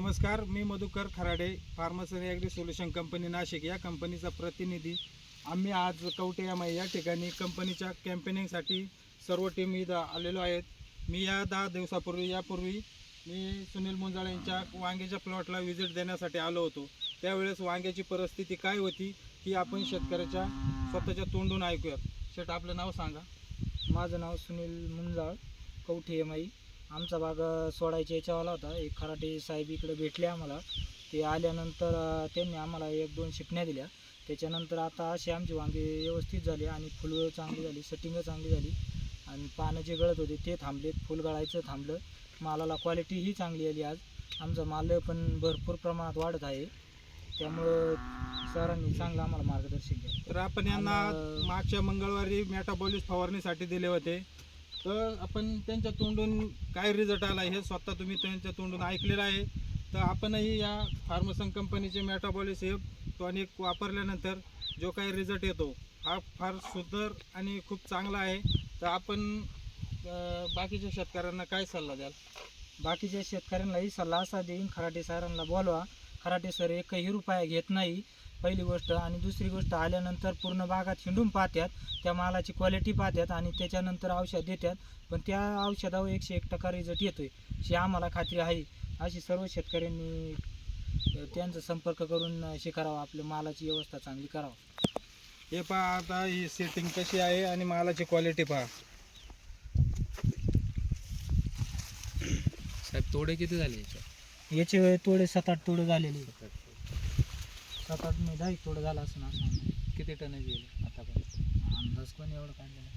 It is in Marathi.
नमस्कार, मी मधुकर खराडे, फार्मसी आणि ॲग्री सोल्युशन कंपनी नाशिक या कंपनीचा प्रतिनिधी. आम्ही आज कवठे या ठिकाणी कंपनीच्या कॅम्पेनिंगसाठी सर्व टीम इथं आलेलो आहेत. मी या 10 दिवसापूर्वी मी सुनील मुंजाळे यांच्या वांग्याच्या प्लॉटला व्हिजिट देण्यासाठी आलो होतो. त्यावेळेस वांग्याची परिस्थिती काय होती ही आपण शेतकऱ्याच्या स्वतःच्या तोंडून ऐकूयात. शेट, आपलं नाव सांगा. माझं नाव सुनील मुंजाळ, कवठे MI. आमचा भाग सोडायच्या याच्यावाला होता. एक खराटे साहेब इकडे भेटले आम्हाला. ते आल्यानंतर त्यांनी आम्हाला 1-2 शिपण्या दिल्या. त्याच्यानंतर आता असे आमची वांगे व्यवस्थित झाले आणि फुलं चांगली झाली, सेटिंग चांगली झाली आणि पानं जे गळत होते ते थांबलेत, फुल गळायचं थांबलं. मालाला क्वालिटीही चांगली आली. आज आमचा माल पण भरपूर प्रमाणात वाढत आहे. त्यामुळं सरांनी चांगलं आम्हाला मार्गदर्शन केलं. तर आपण यांना मागच्या मंगळवारी मेटाबॉलिस फवारणीसाठी दिले होते. तर आपण त्यांच्या तोंडून काय रिझल्ट आला हे स्वतः तुम्ही त्यांच्या तोंडून ऐकलेलं आहे. तर आपणही या फार्मसन कंपनीचे मेटाबॉलिस हे टॉनिक वापरल्यानंतर जो काही रिझल्ट येतो हा फार सुंदर आणि खूप चांगला आहे. तर आपण बाकीच्या शेतकऱ्यांना काय सल्ला द्याल? बाकीच्या शेतकऱ्यांनाही सल्ला असा देईन, खराटे सरांना बोलवा. खराटे सर एकही रुपया घेत नाही, पहिली गोष्ट. आणि दुसरी गोष्ट, आल्यानंतर पूर्ण बागात हिंडून पाहतात, त्या मालाची क्वालिटी पाहतात आणि त्याच्यानंतर औषध देतात. पण त्या औषधावर 101% रिझल्ट येतोय ही आम्हाला खात्री आहे. अशी सर्व शेतकऱ्यांनी त्यांचा संपर्क करून करावा, आपल्या मालाची व्यवस्था चांगली करावा. हे पहा, आता ही सेटिंग कशी आहे आणि मालाची क्वालिटी पहा. साहेब, तोडे किती झाले याचे तोडे 7-8 तोडे झालेले. 7-8 नाही, 10 तोडे झाला असं. किती टन गेले आतापर्यंत? अंदाज पण एवढं काढलेला